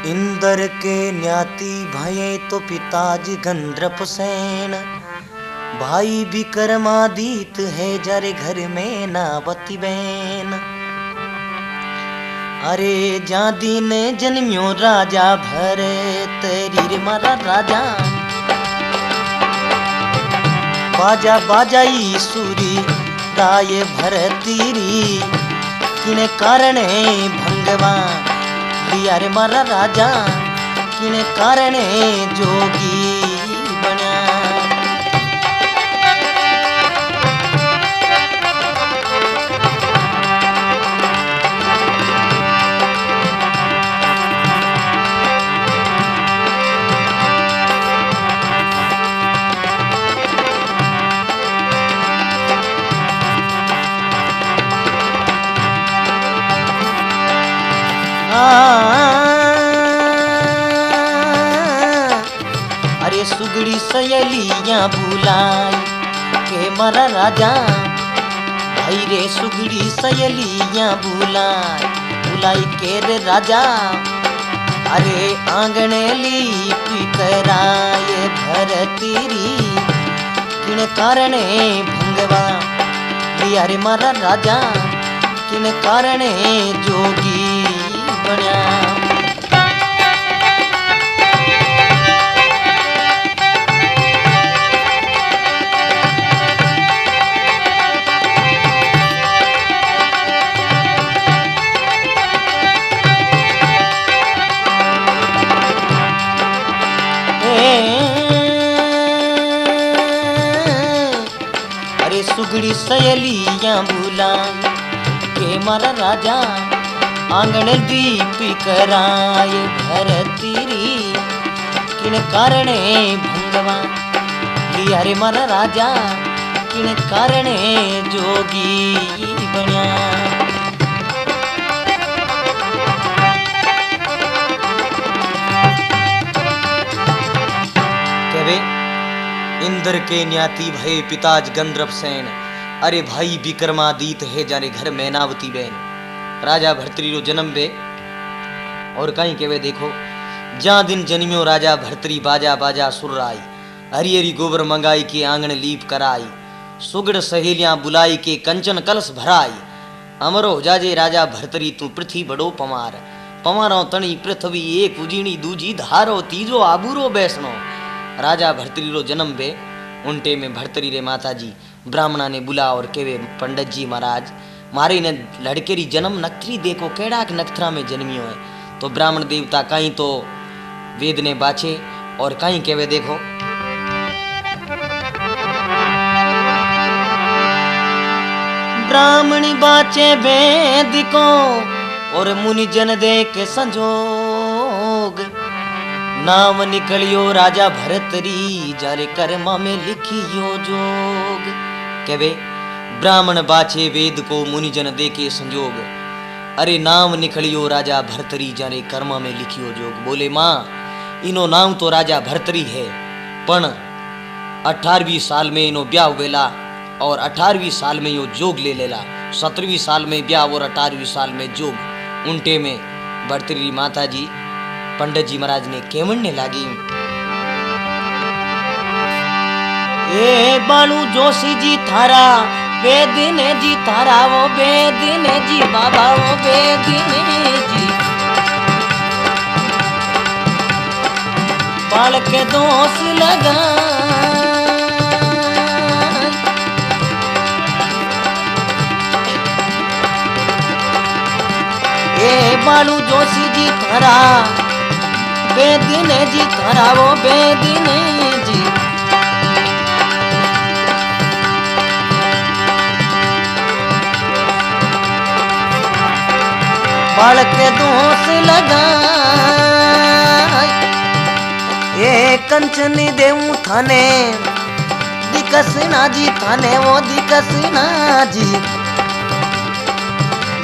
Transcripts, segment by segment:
इंद्र के न्याती भये तो पिताजी गंधर्व सेन, भाई विक्रमादित है जरे घर में नावती बहन। अरे जादी ने जन्म्यो राजा भरत रीर मारा राजा, बाजा बाजाई सूरी राय भरतीरी, किने कारण भंगवा लिया रे मारा राजा, किने कारण जोगी बना। अरे सुगड़ी सयलियां बुलाई के मारा राजा, भाई रे सुगड़ी सयलियां बुलाई के रे राजा। अरे आंगने लीप कराए भरतीरी, किन कारण भंगवा लिया रे मारा राजा, किन कारण जोगी बना। अरे सुगड़ी सयलियां बुलाई के मारा राजा, आंगन दीप कराए भरतीरी, किन कारण भंगवा लिया रे मारा राजा, किन कारण जोगी बना। कहवे इंद्र के न्याती भय पिताज गंधर्व सेन, अरे भाई विक्रमादित है जाने घर मैनावती बहन। राजा भर्तरी रो जन्म बे और कहीं केवे देखो, जा दिन जन्मियो राजा भर्तरी बाजा बाजा सुरराई, हरी हरी गोबर मंगाई के आंगन लीप कराई, सुगड़ सहेलियां बुलाई के कंचन कलश भराई। अमरो जाजे राजा भर्तरी तू पृथ्वी बड़ो पमार, पमारो तणी पृथ्वी एक उजीणी दूजी धारो तीजो आबूरो बैसनो। राजा भर्तरी रो जन्म बे उनटे में भर्तरी रे माता जी ब्राह्मणा ने बुला और केवे पंडित जी महाराज मारे ने लड़केरी जन्म नक्षत्री देखो केड़ा के नक्षत्रा में जन्मियो है। तो ब्राह्मण देवता कहीं तो वेद ने बाछे और कहीं केवे देखो, ब्राह्मणी बाचे वेद को और मुनि जन दे के संजोग, नाम निकलियो राजा भरतरी जारे कर्मा में लिखियो जोग। केवे ब्राह्मण बाचे वेद को मुनिजन देके संजोग, अरे नाम निकलियो राजा भरतरी जाने कर्मा में लिखियो जोग। बोले माँ इनो नाम तो राजा भरतरी है, पण 18वीं साल में इनो ब्याह वेला और 18वीं साल में यो जोग ले लेला, 17वीं साल में ब्याह और 18वीं साल में जोग। उनटे में भरतरी माता जी पंडित जी महाराज ने केवड़ने लागी, ए बालू जोशी जी थारा बेदिने जी थारा, वो बेदिने जी बाबा वो बेदिने जी, बाल के दोष लगा ए बालू जोशी जी थारा बेदिने जी थारा, वो बेदिने जी, बाल के दोष लगा ये कंचनी देऊ थाने दिकसना जी, थाने वो दिकसना जी,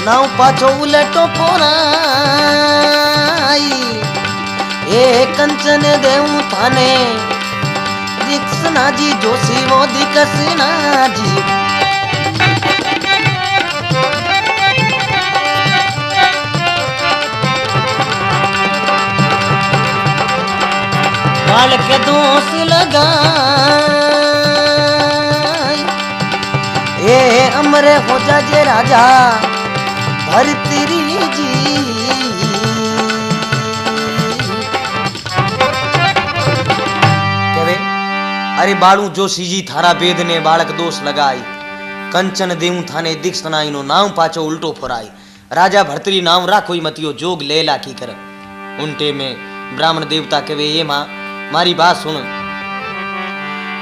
नाव पाछो उलटो पोराई, ये कंचन देऊ थाने दिकसना जी, जोशी वो दिकसना जी। बालक दोष लगा ए अमर हो जाजे राजा भरतरी जी। अरे बाळू जो सीजी थारा वेद ने बालक दोष लगाई कंचन देऊ थाने दीक्ष तनाई नो नाम पाचो उल्टो फोराई राजा भरतरी नाम राखोई मतियो जोग ले लाखी कर। उनटे में ब्राह्मण देवता कहे ये मां मारी बात सुन।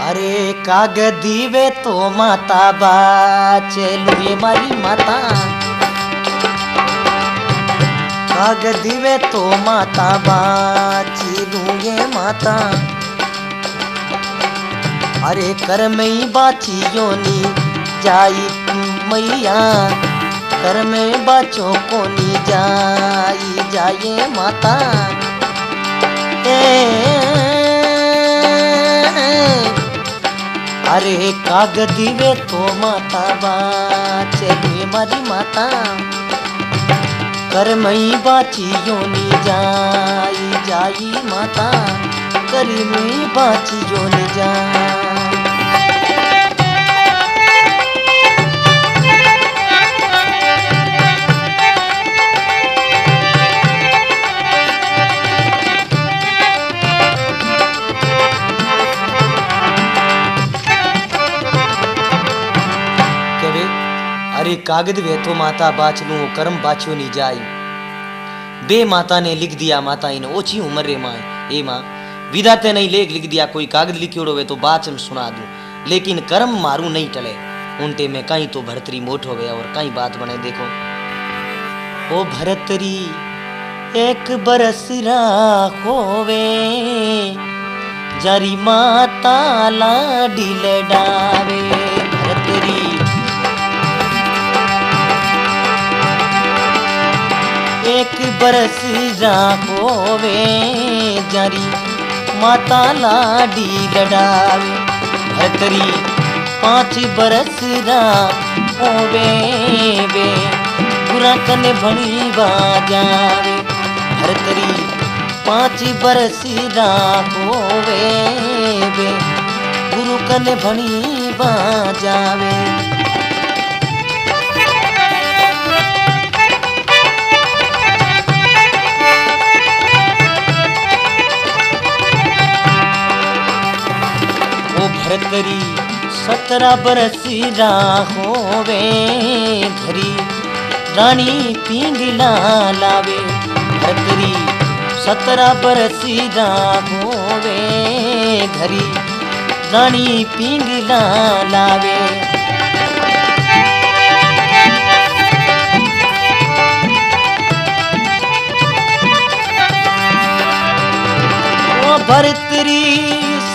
अरे कागदी वे तो माता बाचलू ये मारी माता कागदी वे तो माता बाचलू ये माता। अरे कर में बाची योनी जाई मैया कर में बाचो कोनी जाई जाए माता। अरे कागदी वे तो माता बाचलू मारी माता कर में बाची योनी जाई जाई माता कर में बाची योनी जाई। अरे कागद वे तो माता बाचलू कर्म बाछो नी जाई। बे माता ने लिख दिया माता इन ओछी उम्र रे मां ए मां विधाते नहीं लेख लिख दिया कोई कागज लिखियोड़ो वे तो बाचन सुना दूं लेकिन कर्म मारू नहीं टले। उनटे में कहीं तो भरतरी मोट हो गया और कहीं बात बने देखो। ओ भरतरी एक बरस रा होवे जारी माता लाडी लडावे। भरतरी एक बरस होवे जारी माता लाडी लडावे। भरतरी 5 बरस होवे वे गुरा कने भणी बाजावे। भरतरी 5 बरस होवे वे गुरु कने भणी बाजावे। भरतरी 17 बरस होवे धरी रानी पिंगला लावे। भरतरी 17 बरस होवे धरी रानी पिंगला लावे। ओ भरतरी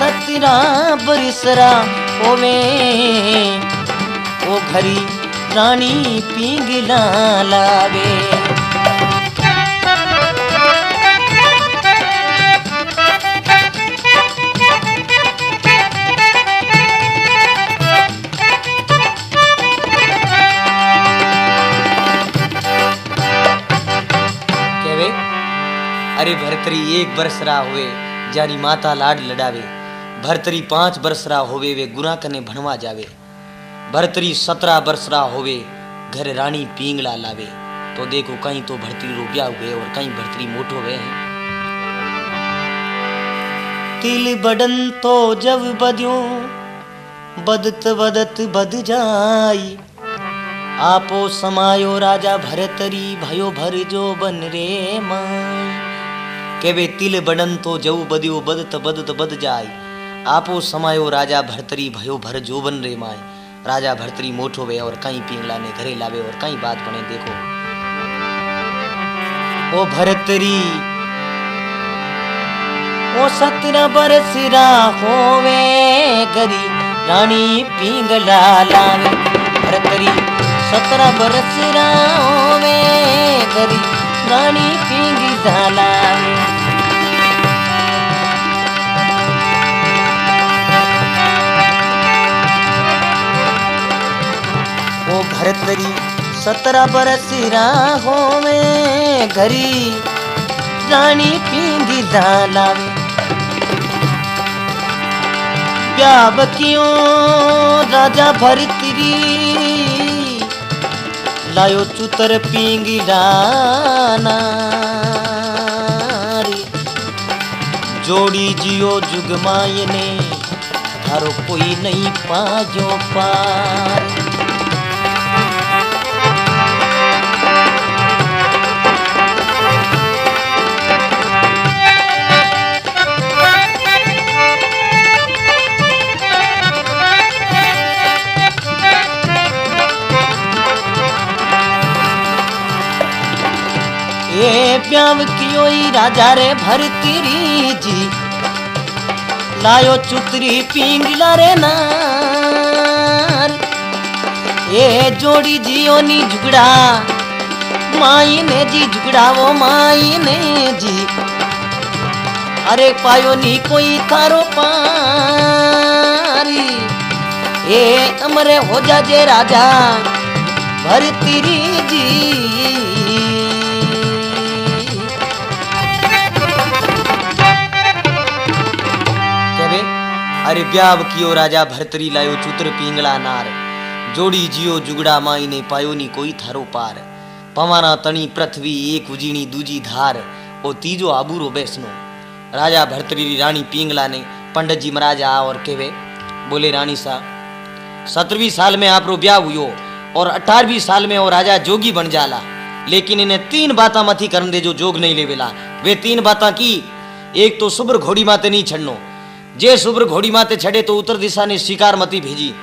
17 बरसरा होवे ओ घरी रानी पिंगला लावे। अरे भरतरी 1 बरसरा हुए जारी माता लाड लडावे। भरतरी 5 बरसरा होवे वे गुना कने भणवा जावे। भरतरी 17 बरसरा होवे घर रानी पींगला लावे। तो देखो कहीं तो भरतरी रोबिया हुए और कहीं भरतरी मोटो हुए हैं। तिल बडन तो जब बद्यो बदत बदत बद जाई। आपो समायो राजा भरतरी भयो भर जो बन रे माई। केवे तिल बडन तो जव बद्यो बदत बदत बद जाई। आपो समायो राजा भरतरी भयो भर जोबन रे माय। राजा भरतरी मोटो वे और कहीं पिंगला ने घरे लावे और कहीं बात बने देखो। ओ भरतरी ओ 17 बरस होवे गरी रानी पिंगला लावे। भरतरी 17 बरस होवे गरी रानी पिंगला लावे। ओ भरतरी 17 बरस होवे घरी रानी पिंगला लावे। ब्याह क्यों राजा भरतरी लायो चुतर पिंगला नारी जोड़ी जियो जुग मायने थारो कोई नहीं पाजो पार। ये ब्याह कियो राजा रे भरतरी जी लायो चुतरी पिंगला रे नार ये जोड़ी जियो नी झुगड़ा माई ने जी झुगड़ा वो माई ने जी अरे पायो नी कोई थारो पारी ये अमरे हो जाजे राजा भरतरी जी। अरे ब्याह कियो राजा भरतरी लायो चुतर पिंगला नार जोड़ी जियो जुगड़ा माई ने पायो नी कोई थारो पार पवाना तणी पृथ्वी एक उजीणी दूजी धार ओ तीजो आबूरो बैसनो। राजा भरतरी रानी पिंगला ने पंडित जी महाराज आ और कहवे बोले रानी साहब 17वीं साल में आपरो ब्याह हुयो और 18वीं साल में वो राजा जोगी बन जाला लेकिन इन्हें 3 बाता मथी करन दे जो जोग नहीं लेवेला। वे 3 बाता की एक तो सुब्र घोड़ी माते नहीं छड़नो जे सुब्र घोड़ी माते छड़े तो उत्तर दिशा ने शिकार मती भेजी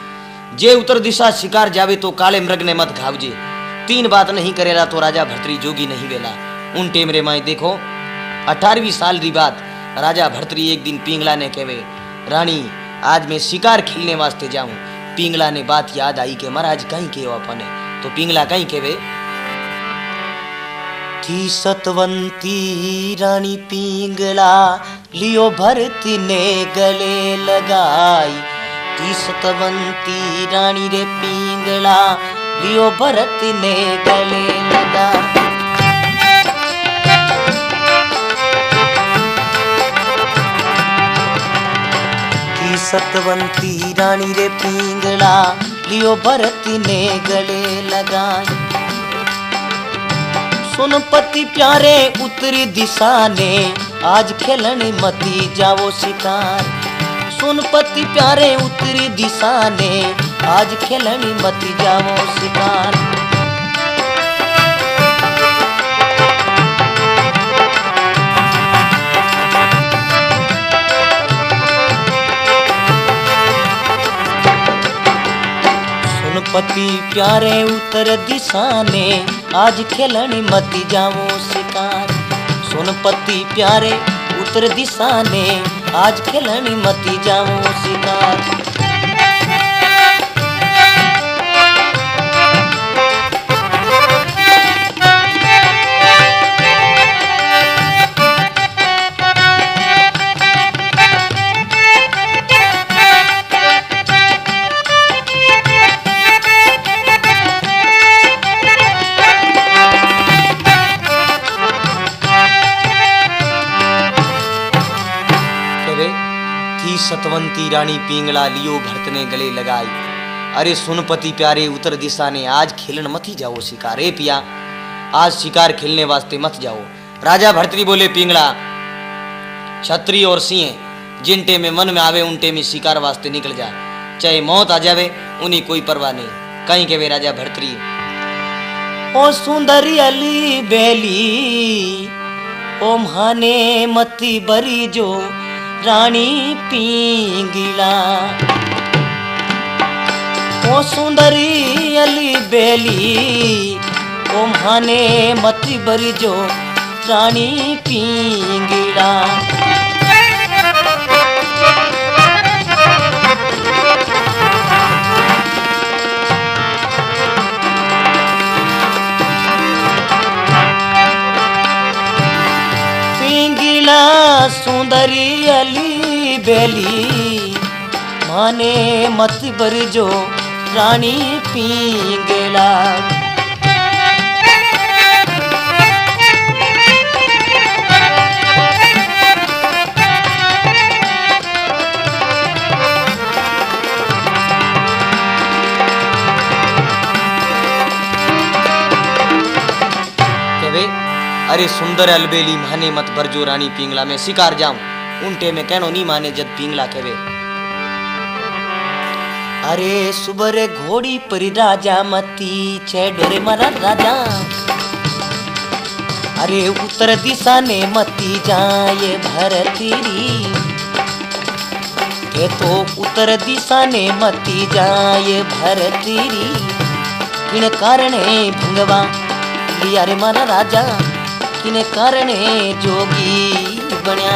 जे उत्तर दिशा शिकार जावे तो काले मृग ने मत घावजे 3 बात नहीं करेला तो राजा भरतरी जोगी नहीं वेला। उन टेम रे माई देखो 18वीं साल री बात राजा भरतरी एक दिन पिंगला ने कहवे रानी आज मैं शिकार खेलने वास्ते जाऊं। पिंगला ने बात याद आई कि महाराज कहीं के अपन है तो पिंगला कहीं कहवे थी सतवंती रानी पिंगला लियो भरती ने गले लगाई थी सतवंती रानी रे पिंगला लियो भरत ने गले लगाई। थी सतवंती रानी रे पिंगला लियो भरत ने गले लगाई सोनपति प्यारे उत्तरी दिशा ने आज खेलन मती जावो शिकार सोनपति प्यारे उत्तरी दिशा ने आज खेलन मती जावो शिकार। सोनपति प्यारे उत्तर दिशा ने आज खेलन मती जावो शिकार सोनपति प्यारे उत्तर दिशा ने आज खेलन मती जावो शिकार। सतवंती रानी पिंगला लियो भरत ने गले लगाई अरे सोनपति प्यारे उत्तर दिशा ने आज खेलन मत ही जाओ शिकार। ए पिया आज शिकार खेलने वास्ते मत जाओ। राजा भरतरी बोले पिंगला छत्री और सिंह जिनटे में मन में आवे उनटे में शिकार वास्ते निकल जा चाहे मौत आ जावे उन्हीं कोई परवाह नहीं। कहीं के वे राजा भरतरी ओ सुंदरी अली बेली ओ माने मती बरी जो रानी पिंगला ओ सुंदरी अली बेली ओ माने मती बरी जो रानी पिंगला। पिंगला सुंदरी अली बेली माने मत बरजो रानी पिंगला। अरे सुंदर अलबेली माने मत बरजो रानी पिंगला में शिकार जाऊं उनटे में कहनो नहीं माने जद पिंगला कहे। अरे सुबर घोड़ी पर राजा मती छे डोरे मारा राजा। अरे उत्तर दिशा ने मती जाए भरतीरी के तो उत्तर दिशा ने मती जाए भरतीरी किन कारणे भंगवा लिया रे मारा राजा किन कारणे जोगी बन्या।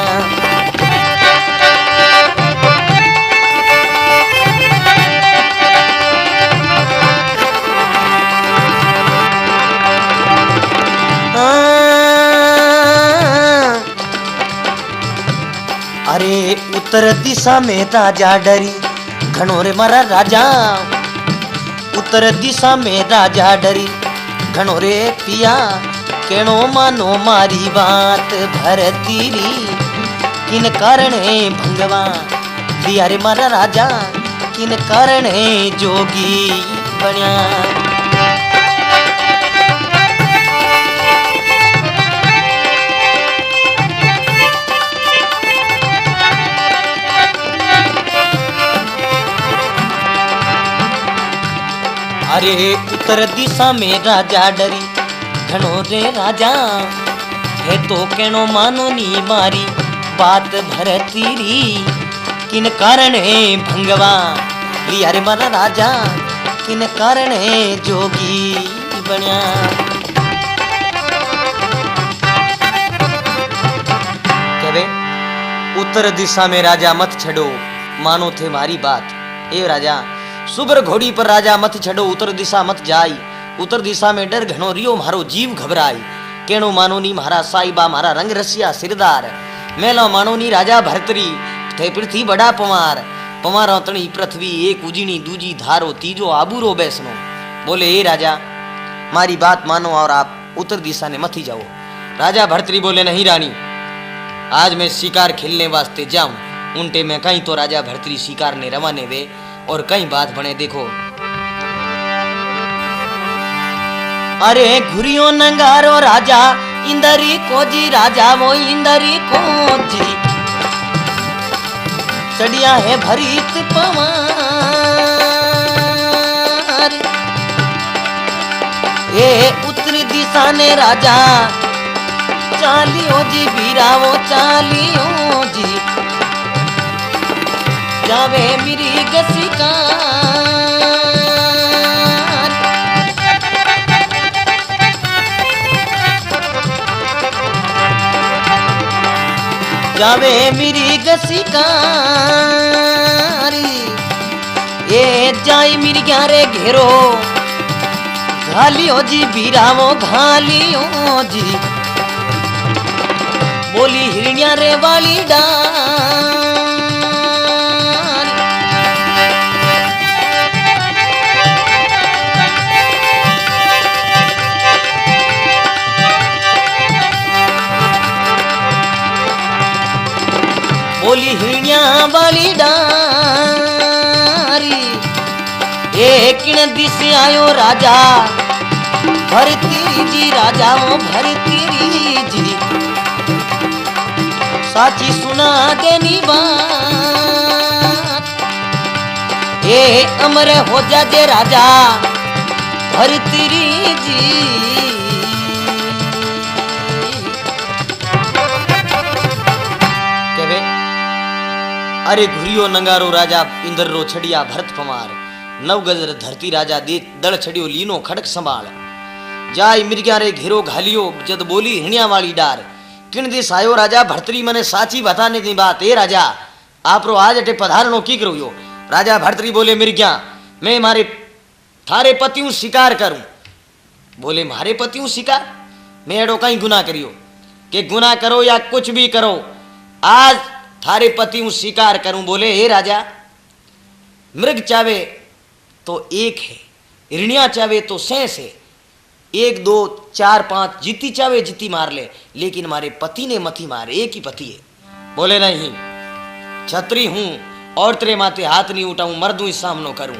अरे उत्तर दिशा में राजा डरी घणो रे मारा राजा। उत्तर दिशा में राजा डरी घणो रे पिया केनो मानो मारी बात भरतीरी किन कारणे भंगवा लिया रे मारा राजा किन कारणे जोगी बन्या। अरे उत्तर दिशा में राजा डरी घणो रे राजा है तो केनो मानो नी मारी बात भरतीरी किन कारणे भंगवा लिया रे मारा राजा किन कारणे जोगी बन्या। कहवे उत्तर दिशा में राजा मत छड़ो मानो थे मारी बात। ए राजा सुबर घोड़ी पर राजा मत छड़ो उत्तर दिशा मत जाई। उत्तर दिशा में डर घणो रियो मारो जीव घबराई केनो मानो नी मारा साईबा मारा रंग रसिया सिरदार मेलो मानो नी राजा भरतरी थे पृथ्वी बड़ा पवार पवार तणी पृथ्वी एक उजीनी दूजी धारो तीजो आबूरो बैसनो। बोले ए राजा मारी बात मानो और आप उत्तर दिशा ने मत ही जाओ। राजा भरतरी बोले नहीं रानी आज मैं शिकार खेलने वास्ते जाऊं उनटे में कहीं तो राजा भरतरी शिकार ने रवाने वे और कई बात बने देखो। अरे घुरियो नंगारो राजा इंदरी कोजी राजा वो इंदरी कोजी चढ़िया है भरीत पवार। ये उत्तरी दिशा ने राजा चालियो जी बीरावो चालियो जी जावे मेरी शिकार। जावे मेरी शिकार ये जाई मेरी ग्यारे घेरो घालियो जी बीरावो घालियो जी बोली हिरण्या रे वाली डार। बोली हिरण्या वाली डारी एक दिस आयो राजा भरतीरी जी राजा वो भरतीरी जी साची सुना देनी बात ये अमर हो जाजे राजा भरतीरी जी। अरे घुरियो नंगारो राजा इंद्र रो छड़िया भरत पमार नव गजर धरती राजा दे दड़ छड़ियो लीनो खड़क संभाल जाय मिर्ग्या रे घेरो घालियो जद बोली हिणिया वाली डार किन दिस आयो राजा भरतरी मने साची बताने की बात। ए राजा आप रो आज अटे पधारणो की करो यो। राजा भरतरी बोले मिर्ग्या मैं मारे थारे पतियों शिकार करूं। बोले मारे पतियों शिकार मैं एडो कहीं गुनाह करियो कि गुनाह करो या कुछ भी करो आज थारे पति शिकार करूं। बोले हे राजा मृग चावे तो एक है हिरण्या चावे तो 100 है 1 2 4 5 जीती चावे जीती मार ले लेकिन मारे पति ने मती मार एक ही पति है। बोले नहीं छत्री हूं और तेरे माथे हाथ नहीं उठाऊं मर्दू ही सामनो करूं।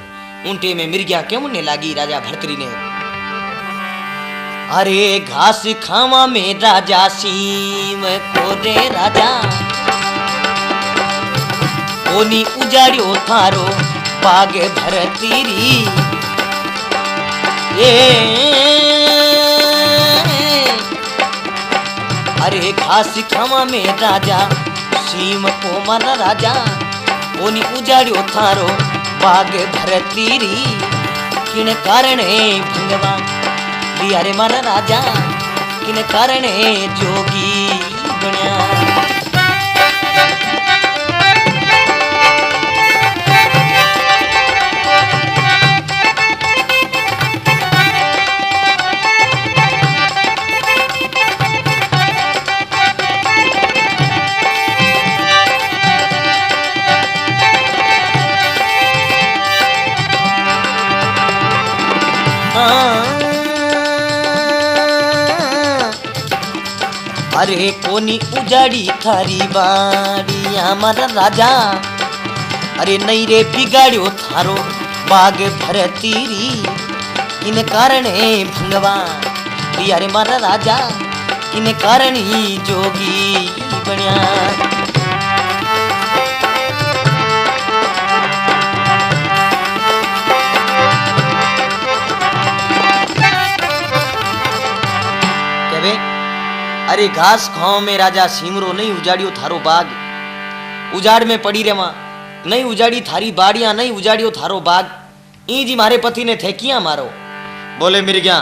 ऊंटे में मिर्ग्या क्यों ने लागी राजा भरतरी ने। अरे घास खावा में राजा सीम को रे राजा ओनी उजाड़ियो थारो बागे भरतीरी ए अरे घास खावा में राजा सीम को मारा राजा ओनी उजाड़ियो थारो बागे भरतीरी किन कारणे भंगवा दिया रे मारा राजा किन कारणे जोगी बन्या अरे कोनी उजाड़ी थारी बाड़ी हमारा राजा अरे नहीं रे बिगाड़ियो थारो बाग भरतीरी इन कारण भंगवा दिया रे मारा राजा इन कारण ही जोगी बन्या अरे घास खाओ में राजा सीमरो नहीं उजाड़ियो थारो बाग उजाड़ में पड़ी रे मां नहीं उजाड़ी थारी बाड़ियां नहीं उजाड़ियो थारो बाग ई जी मारे पति ने ठेकिया मारो बोले मिर्ग्या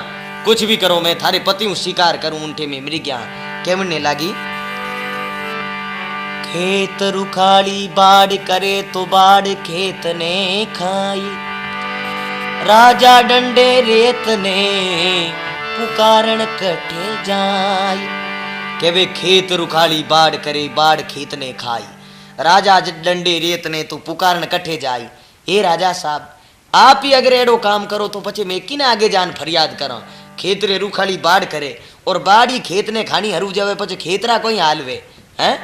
कुछ भी करो मैं थारे पति हूं शिकार करूं उनटे में मिर्ग्या केवने लागी खेत रुखाड़ी बाड़ करे तो बाड़ खेत ने खाई राजा डंडे रेत ने पुकारन कटे जाय के वे खेत रुखाड़ी बाढ़ करे बाढ़ खेत ने खाई राजा डंडे रेत ने तो पुकारन कटे जाई हे राजा साहब आप ही अगर एडो काम करो तो पछे मैं किने आगे जान फरियाद करा खेत रे रुखाड़ी बाढ़ करे और बाड़ी खेत ने खानी हरू जावे पछे खेतरा कोई हालवे हैं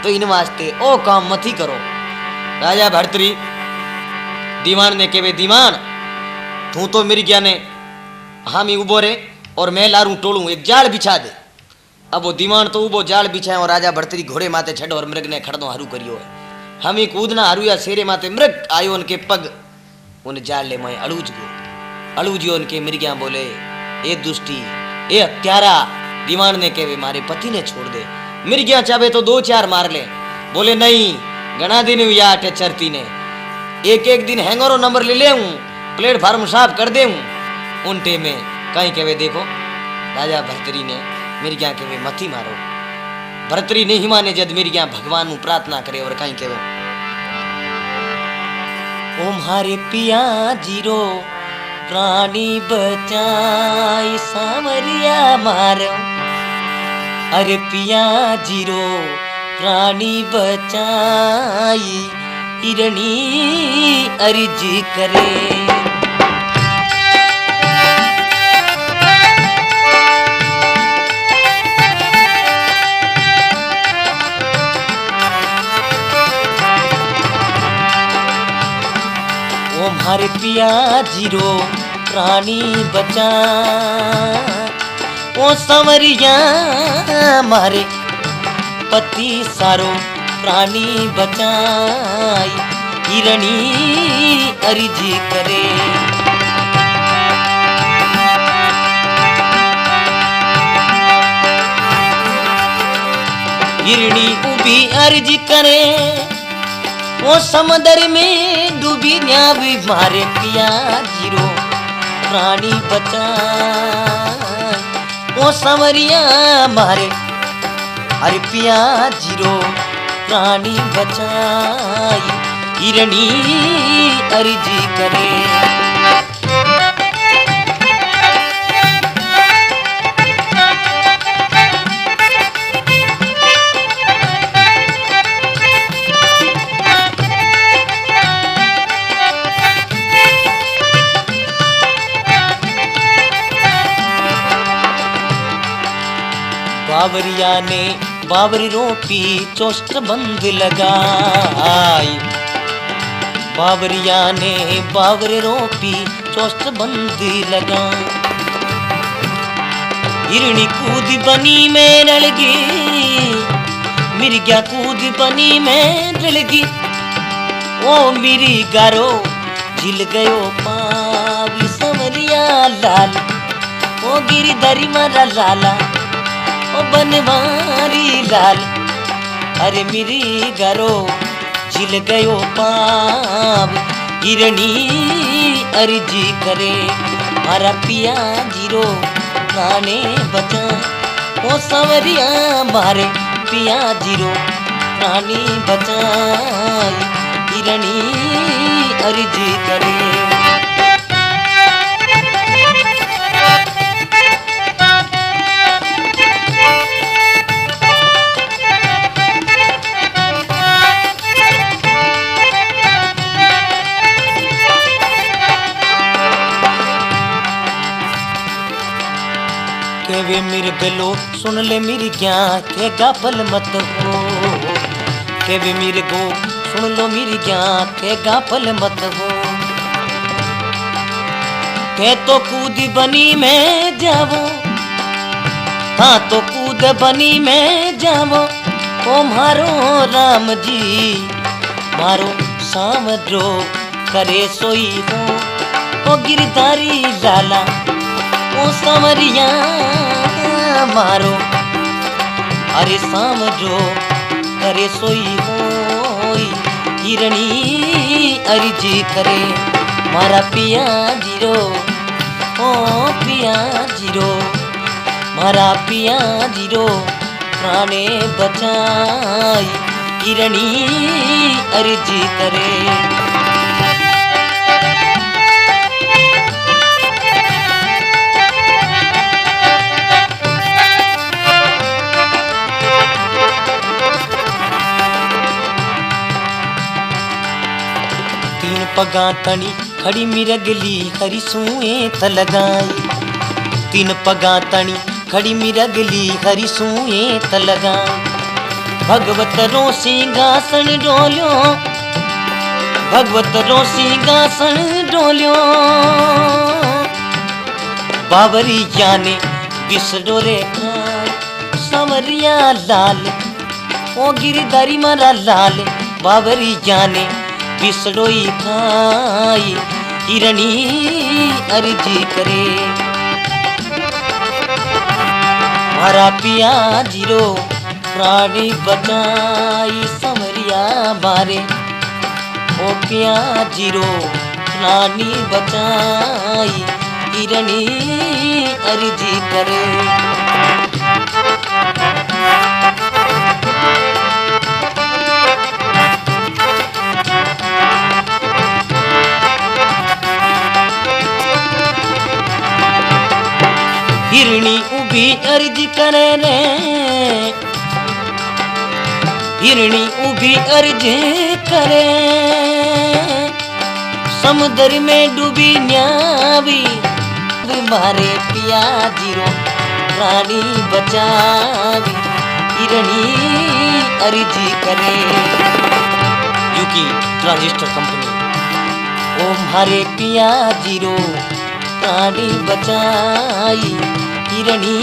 तो इन वास्ते ओ काम मती करो राजा भर्तरी दीवान ने केवे दीवान तू तो मेरी क्या ने हामी उबो रे और मैं लारू टोलू एक जाल बिछा दे अब वो दीवान तो उबो जाल बिछाए और राजा भर्तरी घोड़े माते छड़ और मृग ने खड़नो हरू करियो है हम ही कूदना हरू या शेरे माते मृग आयो उनके पग उन जाल ले मैं अड़ूजियो उनके मृग्या बोले ए दुष्टी ए हत्यारा दीवान ने कहे मारे पति ने छोड़ दे मृग्या चाहे तो 2-4 मार ले बोले नहीं घना दिन हुआ अटे चरती ने एक दिन हैंगरो नंबर ले ले प्लेटफार्म साफ कर दे उनटे में कहीं कहे देखो राजा भर्तरी ने मिर्ग्या के वे मती मारो भर्तरी नहीं माने जद मिर्ग्या भगवान नु प्रार्थना करे और कहीं कहे ओ मारे पिया जीरो प्राणी बचाई सावरिया मारो अरे पिया जीरो प्राणी बचाई इरणी अर्ज करे हमारे पिया जीरो प्राणी बचा ओ संवरिया मारे पति सारो प्राणी बचाई हिरणी अर्जी करे हिरणी उभी अर्जी करे वो समंदर में डूबी न्यावी मारे पिया जीरो प्राणी बचा वो समरिया मारे अरे पिया जीरो प्राणी बचाई हिरणी अर्जी करे बावरिया ने बावरी रोपी चोस्ट बंद लगाई बावरिया ने बावरी रोपी चोस्ट बंद लगा हिरणी कूद बनी में रलगी, मिर्ग्या कूद बनी में रलगी। ओ मेरी गारो झिल गयो पावी समरिया लाल, ओ गिरधरी मरा लाला, ओ बनवारी लाल। अरे मेरी गारो झिल गयो पाव, हिरणी अर्जी करे मारा पिया जीरो प्राणे बचा। ओ सवरिया मारे पिया जीरो प्राणी बचाई, हिरणी अर्जी करे। के वे मेरे गलो सुन ले मेरी क्या के गाफल मत हो, के वे मेरे गो सुन लो मेरी क्या के गाफल मत हो। के तो कूद बनी में जावो, हाँ तो कूद बनी में जावो। ओ मारो राम जी मारो सामद्रो करे सोई हो, ओ गिरधारी लाला ओ समरिया मारो। अरे सामजो करे सोई होई, हिरणी अर्जी करे मारा पिया जीरो, ओ पिया जीरो मारा पिया जीरो प्राणे बचाई, हिरणी अर्जी करे। पगा तनी खड़ी मिरगली हरी सुए तलगाई, तीन पगा तनी खड़ी मिरगली हरी सुए तलगाई। भगवत रो सिंहासन डोल्यो, भगवत रो सिंहासन डोल्यो। बाबरी जाने बिसडो रे समरिया लाल, ओ गिरधारी मारा लाल। बाबरी जाने बिसड़ोई खाई, हिरणी अर्जी करे मारा पिया जीरो प्राणी बचाई, समरिया मारे ओ पिया जीरो प्राणी बचाई, हिरणी अर्जी करे। हिरणी उभी अर्ज करे रे, हिरणी उभी अर्ज करे। समुद्र में डूबी न्यावी, मारे पिया जीरो प्राणी बचावी, हिरणी अर्जी करे। यूकी ट्रांजिस्टर कंपनी। ओ मारे पिया जीरो प्राणी बचाई, हिरणी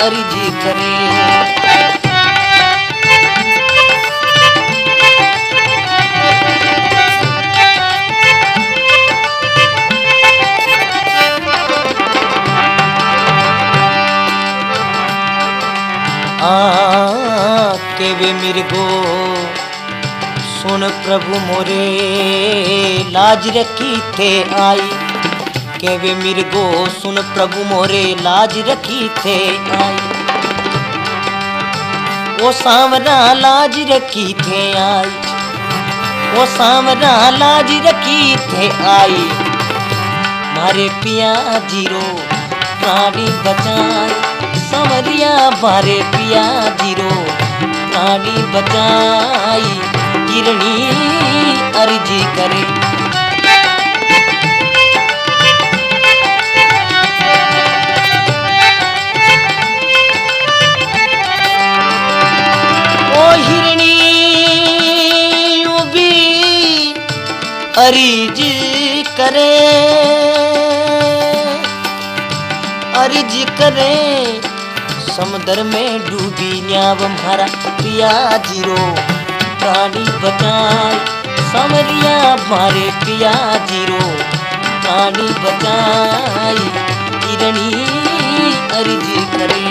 अर्जी करे। के वे मिर्गो सुन प्रभु मोरे लाज रखी थे आई, के वे मिर्गो सुन प्रभु मोरे लाज रखी थे आई। वो सांवरा लाज रखी थे आई, वो सांवरा लाज रखी थे आई। मारे पिया जीरो प्राणी बचाई, सांवरिया मारे पिया जीरो प्राणी बचाई, हिरणी अर्जी करे। हिरणी भी अर्ज करे, अर्ज करे समुद्र में डूबी न्याव मारा पिया जीरो प्राणी बचाए समरिया मारे पिया जीरो प्राणी बचाई किरणी अर्ज करे।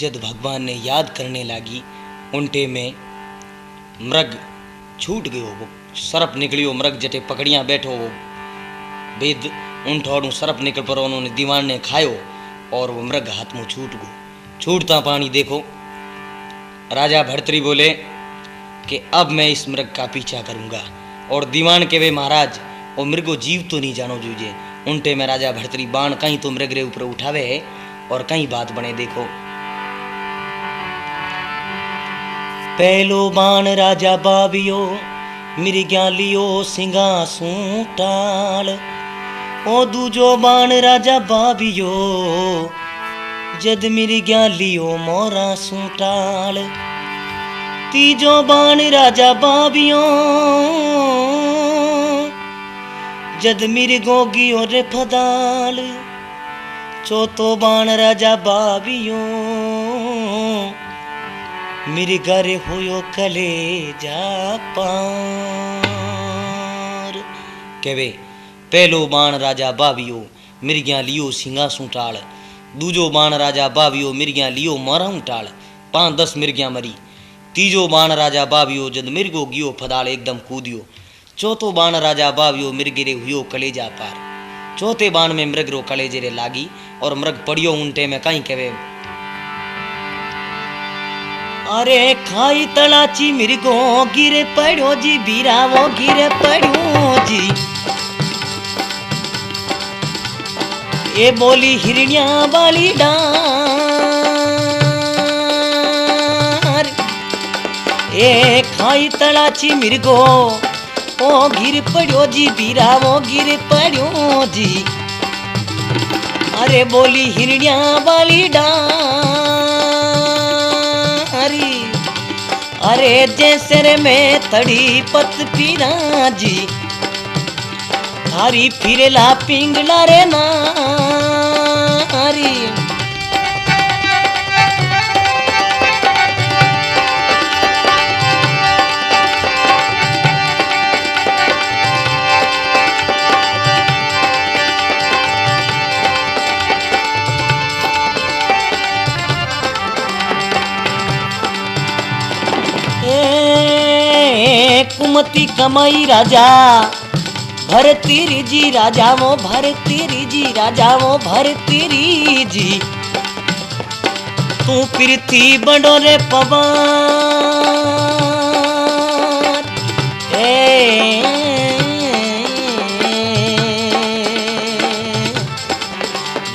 जद भगवान ने याद करने लागी उनटे में मृग छूट गयो, वो सरप निकलियो मृग जटे पकड़िया बैठो वो वेद उन ठोड़ू सरप निकल पर उन्होंने दीवान ने खायो और वो मृग हाथ में छूट गो। छूटता पानी देखो राजा भर्तरी बोले कि अब मैं इस मृग का पीछा करूंगा और दीवान के वे महाराज वो मृगो जीव तो नहीं जानो जूझे। उनटे में राजा भर्तरी बाण कहीं तो मृग रे ऊपर उठावे है और कहीं बात बने देखो। पहलो बाण राजा बाबियो मिर्ग्या लियो सिंहासूं टाल, ओ दूजो बाण राजा बाबियो जद मिर्ग्या लियो मोरा सूटाल, तीजो बाण राजा बाबियो जद मिर्गो गियो रे फदाल, चौथो बाण राजा बाबियो मेरे घर होयो कलेजा पार। कहवे पहलो बाण राजा बावियो मिर्ग्या लियो सिंहासूं टाल, दूजो बाण राजा बावियो मिर्ग्या लियो मोरां टाल, 5-10 मिर्ग्या मरी, तीजो बाण राजा बावियो जद मिर्गो गियो फदाल एकदम कूदियो, चौथो बाण राजा बावियो मिर्गिरे हुयो कलेजा पार। चौथे बाण में मृग रो कलेजे रे लागी और मृग पड़ियो उनटे में कहीं कहवे अरे खाई तलाची मिर्गो गिरे पड़ो जी बीरावो गिरे पड़ो जी, ए बोली हिरण्या वाली डार, ए खाई तलाची मिर्गो ओ गिर पड़ो जी बीरावो गिर पड़ो जी, अरे बोली हिरण्या वाली डार, अरे जैसे रे में तड़ी पत पीरा जी, थारी फिरेला पिंगला रे नारी। कुमति कमाई राजा भरतीरी जी राजा वो भरतीरी जी राजा वो भरतीरी जी, तू पृथ्वी बड़ो रे पवन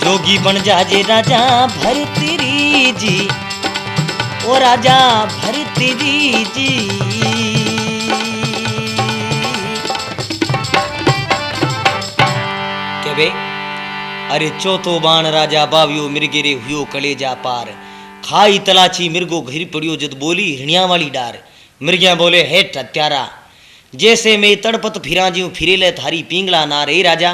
जोगी बन जाजे राजा भरतीरी जी, ओ राजा भरतीरी जी। अरे चौथो बाण राजा बावियो मिर्गेरे हुयो कलेजा पार, खाई तलाची मिर्गो घिर पड़ियो जद बोली हिरण्या वाली डार। मिर्गिया बोले हेठ हत्यारा जैसे मैं तड़पत फिरा ज्यूं फिरेले थारी पिंगला नार, ए राजा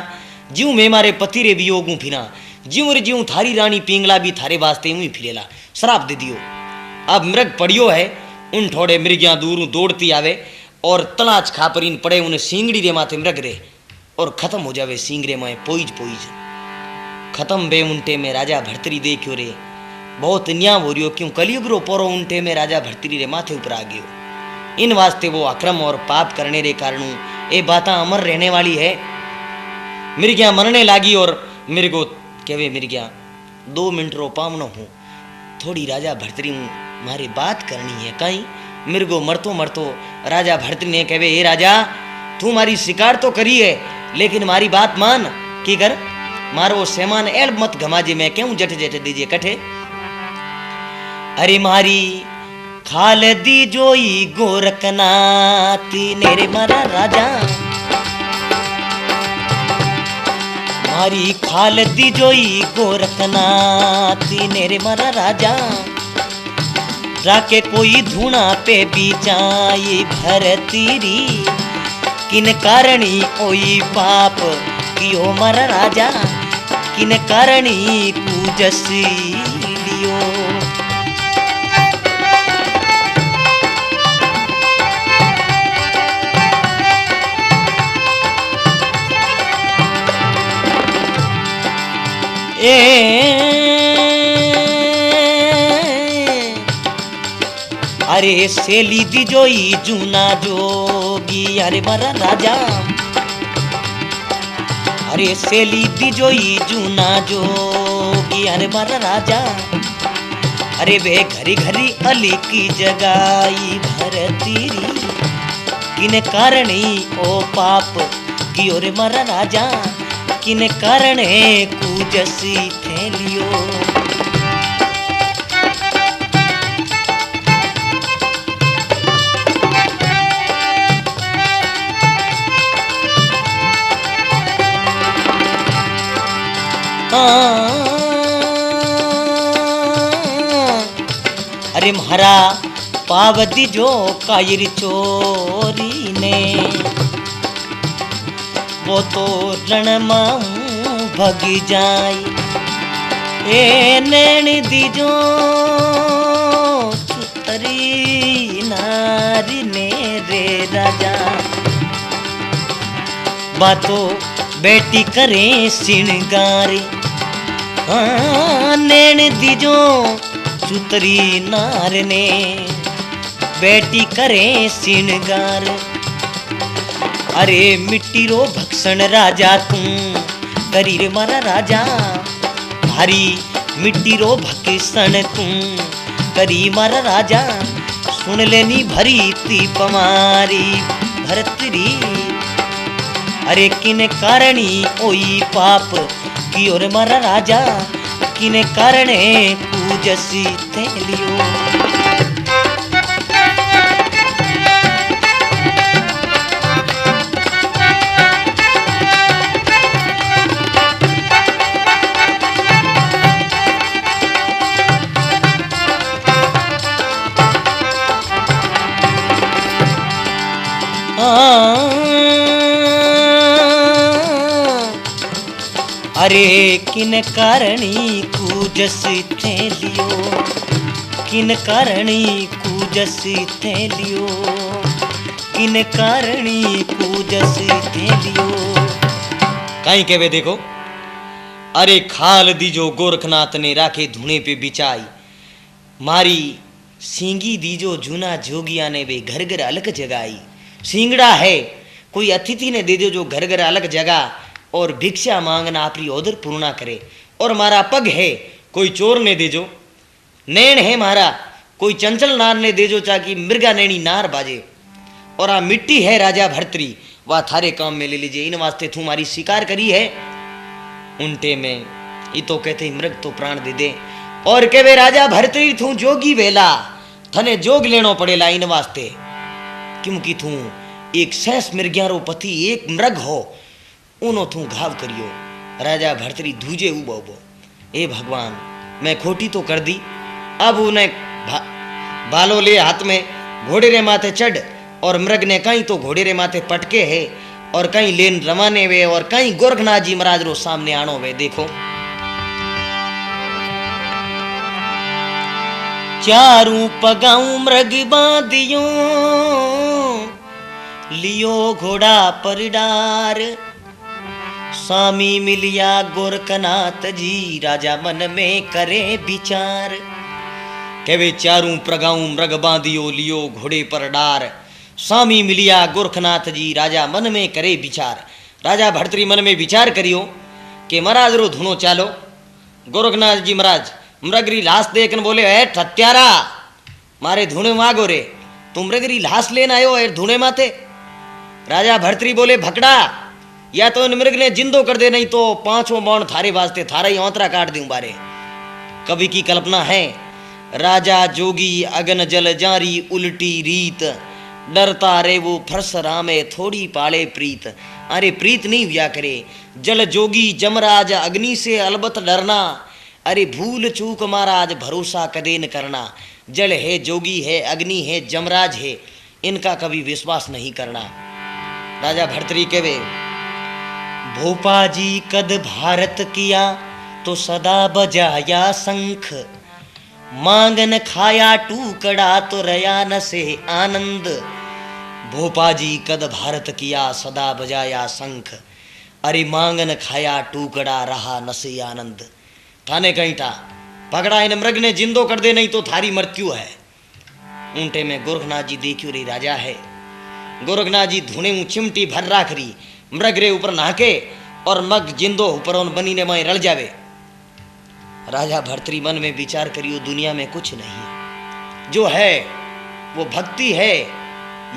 ज्यूं मैं मारे पति रे वियोगू फिरा ज्यूं रे ज्यूं थारी रानी पिंगला भी थारे वास्ते यूं ही फिरेला, श्राप दे दियो। अब मृग पड़ियो है उन थोड़े मिर्गिया दूरों दौड़ती आवे और तलाच खापर इन पड़े उन्हें सींगड़ी रे माथे मृग रे और खत्म हो जावे सींगरे में पोइज पोइज खत्म बे उनटे में राजा भर्तरी देखियो रे बहुत न्याय हो रियो क्यों कलयुग रो पोरो उनटे में राजा भर्तरी रे माथे ऊपर आ गयो। इन वास्ते वो अक्रम और पाप करने रे कारण ये बातें अमर रहने वाली है। मिर्गिया मरने लागी और मिर्गो कहवे मिर्गिया 2 मिनट रो पावनो हूँ थोड़ी राजा भर्तरी मारी बात करनी है। कहीं मिर्गो मरतो मरतो राजा भर्तरी ने कहवे ए राजा तू मारी शिकार तो करी है लेकिन मारी बात मान की कर मारो सेमान एल मत घमाजे मैं क्यों जट जट दीजिए कठे। अरे मारी खाल दी जोई गोरखनाथी नेरे मारा राजा मारी खाल दी जोई गोरखनाथी नेरे मारा राजा राके कोई धुना पे बिचाई भरतीरी, किन कारणी ओई पाप कियो मर राजा, किन कारणी पूजसी लियो। अरे सेली दी जोई जूना जोगी, अरे मरा राजा, अरे सेली दी जोई जूना जोगी, अरे मरा राजा, अरे वे घरी घरी अली की जगाई भरतीरी, किन कारणी ओ पाप की ओरे मरा राजा, किन कारणे कूजसी थेलियो। अरे म्हारा पावती जो कायर चोरी ने, वो तो रण माऊ भग जाई, ए नैन दीजो चुतरी नारी ने रे राजा, बातो बेटी करे सिणगारे, नैन दीजो चुतरी नार ने बेटी करे सिणगार। अरे मिट्टी रो भक्षण राजा तू करी रे मारा राजा, भारी मिट्टी रो भक्षण तू करी मारा राजा, सुन लेनी भरी ती पमारी भरतरी, अरे किन कारणी ओई पाप की ओर मारा राजा, किन कारणे पूजसी थेलियो। अरे किन कारणी कूजसी थेलियो, किन कारणी कूजसी थेलियो, किन कारणी कूजसी थेलियो। कहीं कहवे देखो, अरे खाल दीजो गोरखनाथ ने राखे धुने पे बिछाई, मारी सींगी दीजो जूना जोगिया ने वे घर घर अलग जगाई। सींगड़ा है कोई अतिथि ने दे दो जो घर घर अलग जगह और भिक्षा मांगना अपनी ओदर पूर्णा करे, और मारा पग है कोई चोर ने दे जो, नैन है मारा कोई चंचल नार ने दे जो ताकि मृगा नैनी नार बाजे, और आ मिट्टी है राजा भर्तरी वह थारे काम में ले लीजिए, इन वास्ते तू मारी शिकार करी है। उनटे में ये तो कहते मृग तो प्राण दे दे, और कहवे राजा भर्तरी तू जोगी वेला थने जोग लेनो पड़ेला इन वास्ते, क्योंकि तू एक सहस मृग्यारो पति एक मृग हो, उनो तू घाव करियो। राजा भर्तरी धूजे उबो उबो, ए भगवान मैं खोटी तो कर दी, अब उन्हें बालो ले हाथ में घोड़े रे माथे चढ़, और मृग ने कहीं तो घोड़े रे माथे पटके है और कहीं लेन रवाने वे और कहीं गोरखनाथ जी महाराज रो सामने आनो वे। देखो चारू पगाऊ मृग बांधियो, लियो घोड़ा पर डार, स्वामी मिलिया गोरखनाथ जी राजा मन में करे विचार। कहवे चारू प्रगाऊ मृग बांधियो, लियो घोड़े पर डार, स्वामी मिलिया गोरखनाथ जी राजा मन में करे विचार। राजा भर्तरी मन में विचार करियो कि महाराज रो धुनो चालो। गोरखनाथ जी महाराज मृगरी लाश देखन बोले, है ठत्यारा मारे धुने मागो रे, तुम मृगरी लाश लेन आयो है धुने माथे। राजा भर्तरी बोले, भकड़ा या तो इन मृग ने जिंदो कर दे, नहीं तो पांचों मौन थारे वास्ते थारा ही औतरा काट दूं बारे। कवि की कल्पना है, राजा जोगी अगन जल जारी उल्टी रीत, डरता रे वो फरस रामे थोड़ी पाले प्रीत। अरे प्रीत नहीं हुआ करे, जल जोगी जमराज अग्नि से अलबत डरना, अरे भूल चूक महाराज भरोसा कदे न करना। जल है, जोगी है, अग्नि है, जमराज है, इनका कभी विश्वास नहीं करना। राजा भर्तृहरि कहवे, भोपा जी कद भारत किया तो सदा बजाया शंख, मांगन खाया टूकड़ा तो रया न से आनंद। भोपा जी कद भारत किया सदा बजाया शंख, अरे मांगन खाया टूकड़ा रहा न से आनंद। थाने कहीं था पकड़ा इन मृग ने जिंदो कर दे, नहीं तो थारी मृत्यु है। ऊंटे में गोरखनाथ जी देखियो रे राजा है। गोरखनाथ जी धुने चिमटी भर राख रही, मृग रे ऊपर नाके और मग जिंदो ऊपर उन बनी ने माए रल जावे। राजा भर्तृहरि मन में विचार करियो, दुनिया में कुछ नहीं है, जो है वो भक्ति है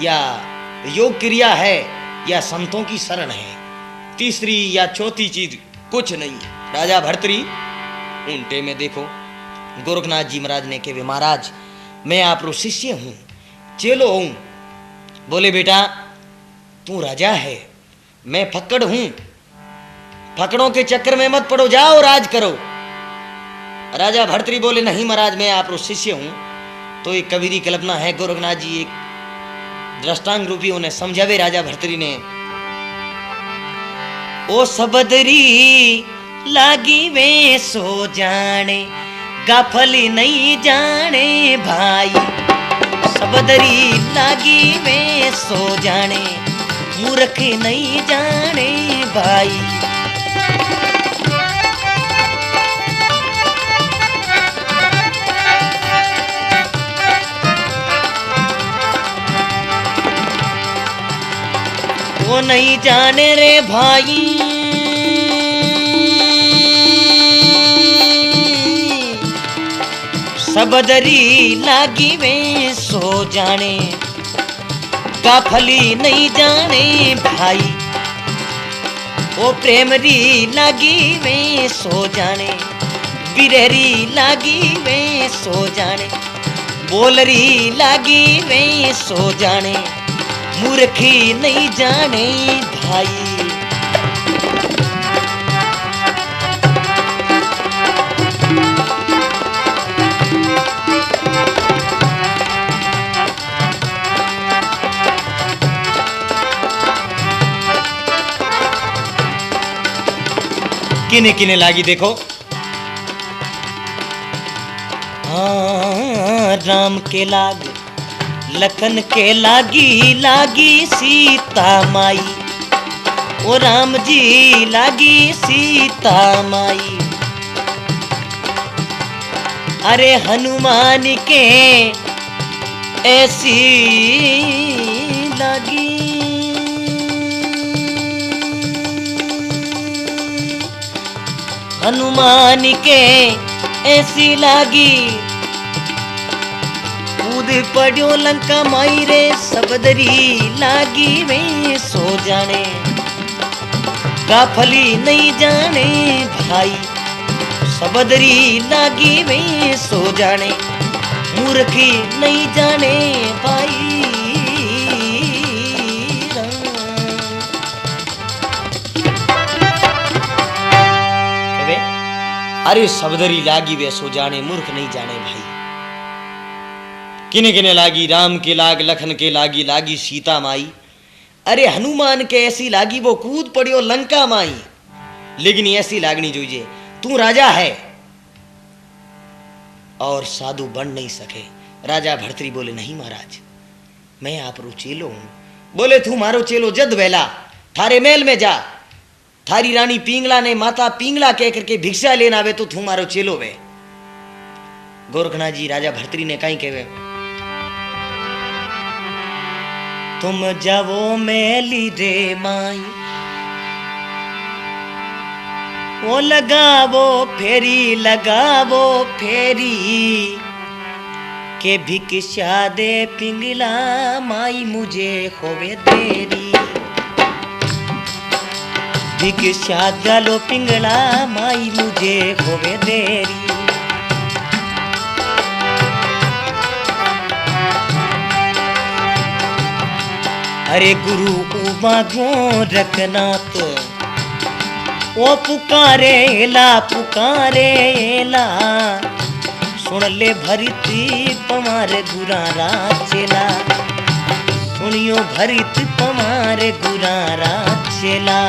या योग क्रिया है या संतों की शरण है, तीसरी या चौथी चीज कुछ नहीं। राजा भर्तृहरि ऊंटे में देखो गोरखनाथ जी महाराज ने कहे, महाराज मैं आप रो शिष्य हूं, चेलो हूं। बोले बेटा तू राजा है, मैं फक्कड़ हूं, फकड़ों के चक्कर में मत पड़ो, जाओ राज करो। राजा भर्तृहरि बोले, नहीं महाराज मैं आप रो शिष्य हूं। तो एक कबीरी कल्पना है, गोरखनाथ जी एक दृष्टांग रूपी उन्हें समझावे राजा भर्तृहरि ने। ओ सबदरी लागी वे सो जाने, गाफली नहीं जाने भाई। सबदरी लागी वे सो जाने, मूर्ख नहीं जाने भाई। वो नहीं जाने रे भाई, सबदरी लागी वे सो जाने, गाफली नहीं जाने भाई। ओ प्रेमरी लागी वे सो जाने, बिरहरी लागी वे सो जाने, बोलरी लागी वे सो जाने, मूर्खी नहीं जाने भाई। किने किने लागी देखो, हाँ राम के लाग, लखन के लागी लागी सीता माई। ओ राम जी लागी सीता माई, अरे हनुमान के ऐसी लागी, हनुमान के ऐसी लागी। कूद पड़ो लंका माई रे, सबदरी लागी वे सो जाने, गाफली नहीं जाने भाई। सबदरी लागी वे सो जाने, मूर्खी नहीं जाने भाई। अरे सबदरी लागी वे सो जाने, मूर्ख नहीं जाने भाई। किने किने लागी, राम के लाग, लखन के लागी लागी सीता माई। अरे हनुमान के ऐसी लागी वो कूद पड़ियो लंका माई। लेकिन ऐसी लागनी जोइए, तू राजा है और साधु बन नहीं सके। राजा भर्तृहरि बोले, नहीं महाराज मैं आप रो चेलो हूं। बोले तू मारो चेलो जद वेला, थारे महल में जा, थारी रानी पिंगला ने माता पिंगला कह करके भिक्षा लेना आवे तो तू मारो चेलो वे। गोरखनाथ जी राजा भर्तृहरि ने कहीं कहे, तुम जावो मेली रे माई, वो लगावो फेरी, लगावो फेरी, के भिक्षा दे पिंगला माई मुझे होवे देरी। भिक्षा डालो पिंगला माई मुझे होवे देरी। अरे गुरु उमा गोरखनाथ, ओ पुकारे ला सुन ले भरती पमारे गुरारा चेला, सुनियो भरित पमारे गुरारा चेला।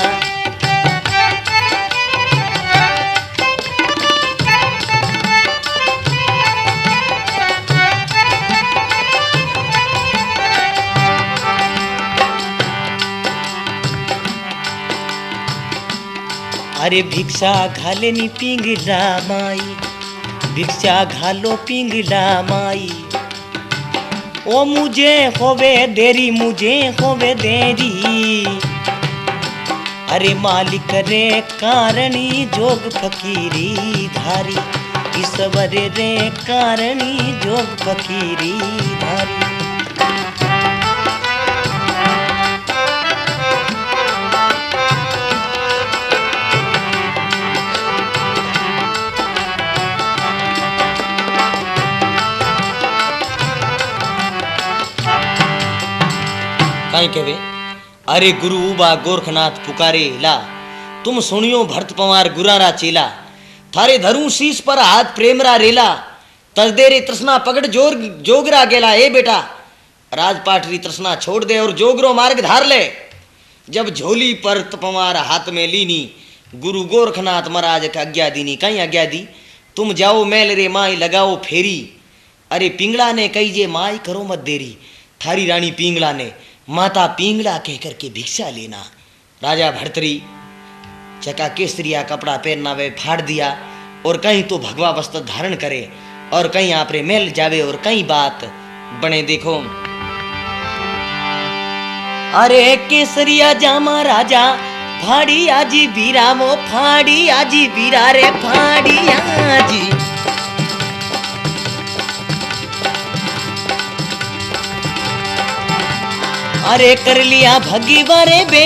अरे भिक्षा घाले नी पिंगला माई, भिक्षा घालो पिंगला माई। ओ मुझे होवे देरी, मुझे होवे देरी। अरे मालिक रे कारणी जोग फकीरी धारी, ईश्वर रे कारणी जोग फकीरी धारी। कहीं कहवे अरे गुरु उबा गोरखनाथ पुकारे ला, तुम सुनियो भरत पवार गुरारा चेला। थारे धरू शीश पर हाथ प्रेमरा रेला, तजदेरे तृष्णा पकड़ जोर जोगरा गेला। ए बेटा राजपाटरी तृष्णा छोड़ दे और जोगरो मार्ग धार ले। जब झोली पर पवार हाथ में लीनी, गुरु गोरखनाथ महाराज का आज्ञा दीनी। कहीं आज्ञा दी, तुम जाओ मैल रे माई लगाओ फेरी। अरे पिंगला ने कही जे माई करो मत देरी। थारी रानी पिंगला ने माता पिंगला कह करके भिक्षा लेना। राजा भर्तरी चका केसरिया कपड़ा पहनना वे फाड़ दिया, और कहीं तो भगवा वस्त्र धारण करे, और कहीं आपरे मेल जावे, और कहीं बात बने। देखो अरे केसरिया जामा राजा फाड़ी आजी बीरा, मो फाड़ी आजी बीरा रे फाड़ी आजी। अरे कर लिया भगी बारे बे,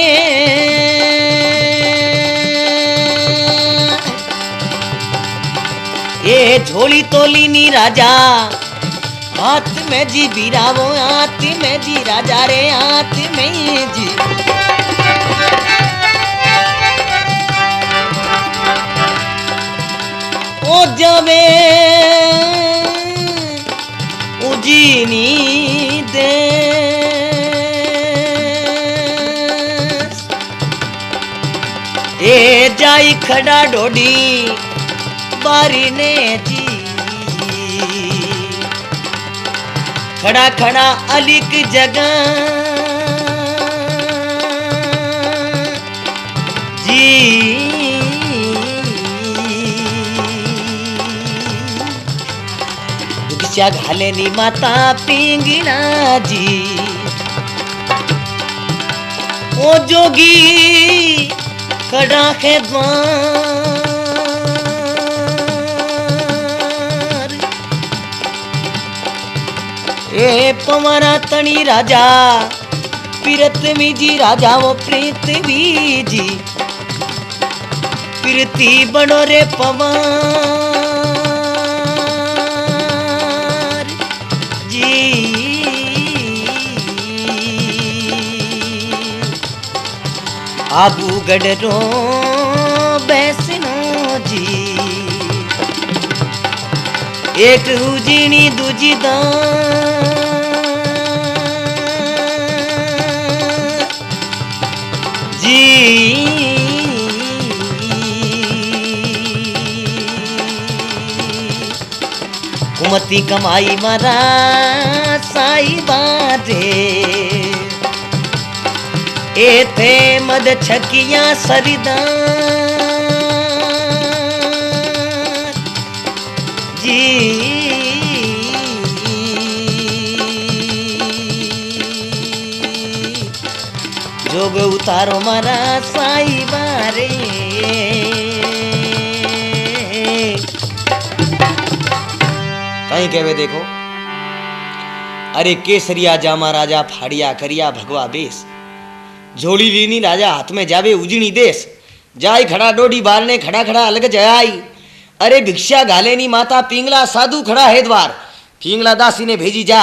ये झोली तोली नी राजा, हाथ में जी बीरावो, हाथ में जी राजा रे, हाथ में जी। ओ जावे उजीनी दे, ए जाई खड़ा डोडी बारी ने जी। खड़ा खड़ा अलिक जगह जी। भिक्षा घाले नी माता पिंगला जी। ओ जोगी खड़ा है द्वार, ए पवारा तणी राजा पृथ्वी जी राजा, वो पृथ्वी जी पृथ्वी बनो रे पवार जी। आबू गडरो बैसनो जी, एक उजीनी दूजी दान जी। कुमती कमाई मारा साई बाजे, एथे मद छकिया सरिदा जी। जोग उतारो मारा साई बारे। कहीं कहवे देखो अरे केसरिया जामा राजा फाड़िया करिया भगवा बेस। झोली लीनी राजा हाथ में जावे उजनी देश। जाय खड़ा डोडी बारने खड़ा खड़ा अलग जयाई। अरे भिक्षा घालेनी माता पिंगला साधु खड़ा है द्वार। पिंगला दासी ने भेजी जा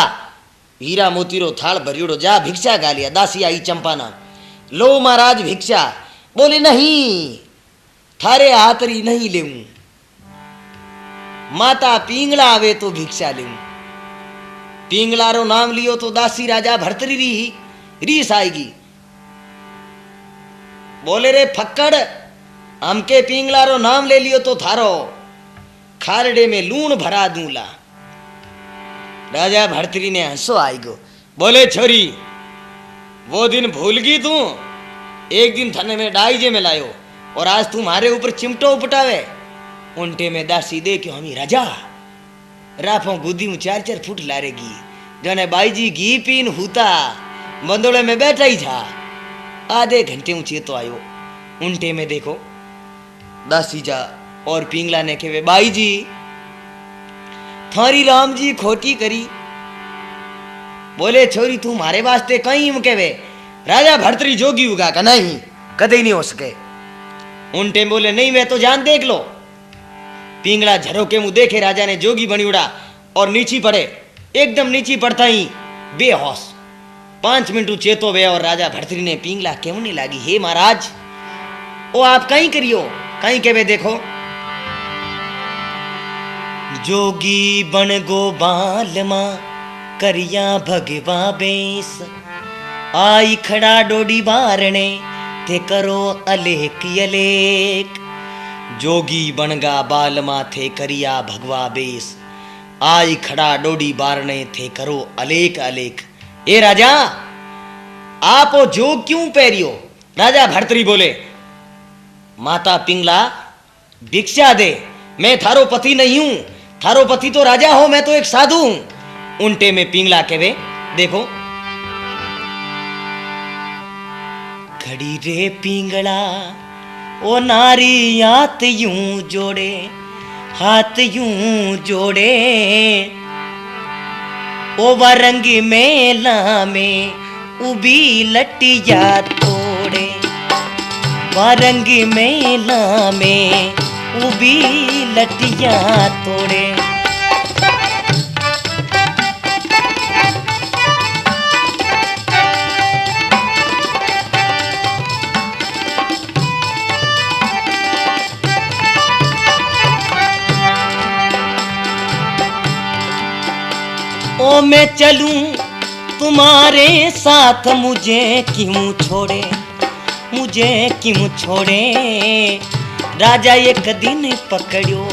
हीरा मोतीरो थाल भरियोड़ो जा भिक्षा घालिया। दासी आई चंपाना, लो महाराज भिक्षा। बोले नहीं थारे हाथरी नहीं लेऊं। माता पिंगला आवे तो भिक्षा लू। पिंगलारो नाम लियो तो दासी राजा भर्तरी रीस आएगी। बोले रे फक्कड़, हमके पिंगलारो नाम ले लियो तो थारो खारडे में लूण भरा दूंला। राजा भर्तरी ने हंसो आई गो। बोले छोरी, वो दिन भूल गई तू? एक दिन थाने में डाईजे में लायो और आज तुम्हारे ऊपर चिमटो उपटावे। उनटे में दासी दे क्यों हमी राजा राफों गुदी 4-4 फुट लारेगी। जने बाईजी घी पीन हुता बंदोले में बैठा ही था। आधे घंटे ऊंचे तो आयो। उनटे में देखो दासी जा और पिंगला ने कहे बाई जी थारी राम जी खोटी करी। बोले छोरी तू मारे वास्ते कहीं कहे राजा भर्तरी जोगी होगा का? नहीं, कदे नहीं हो सके। उन टेम बोले नहीं मैं तो जान देख लो। पिंगला झरोके मुंह देखे राजा ने जोगी बनी उड़ा और नीची पड़े। एकदम नीची पड़ता ही बेहोश 5 मिनट चेतो वे। और राजा भर्तरी ने पिंगला क्यों नहीं लागी, हे महाराज ओ आप कहीं करियो कहीं के वे देखो। जोगी बन गो बालमा करिया भगवा बेस, आई खड़ा डोडी बारने थे करो अलेख अलेख। जोगी बनगा बालमा थे करिया भगवा बेस, आई खड़ा डोडी बारने थे करो अलेख अलेख। ए राजा आप ओ जोग क्यों पैरियो? राजा भर्तरी बोले माता पिंगला भिक्षा दे, मैं थारो पति नहीं हूं। थारो पति तो राजा हो, मैं तो एक साधु हूं। उनटे में पिंगला कहे देखो खड़ी रे पिंगला ओ नारी हाथ यूं जोड़े, हाथ यूं जोड़े। ओ वरंग मेला में उबी लटिया तोड़े, वरंग मेला में उबी लटिया तोड़े। ओ मैं चलूं तुम्हारे साथ, मुझे क्यों छोड़े, मुझे क्यों छोड़े। राजा एक दिन पकड़ो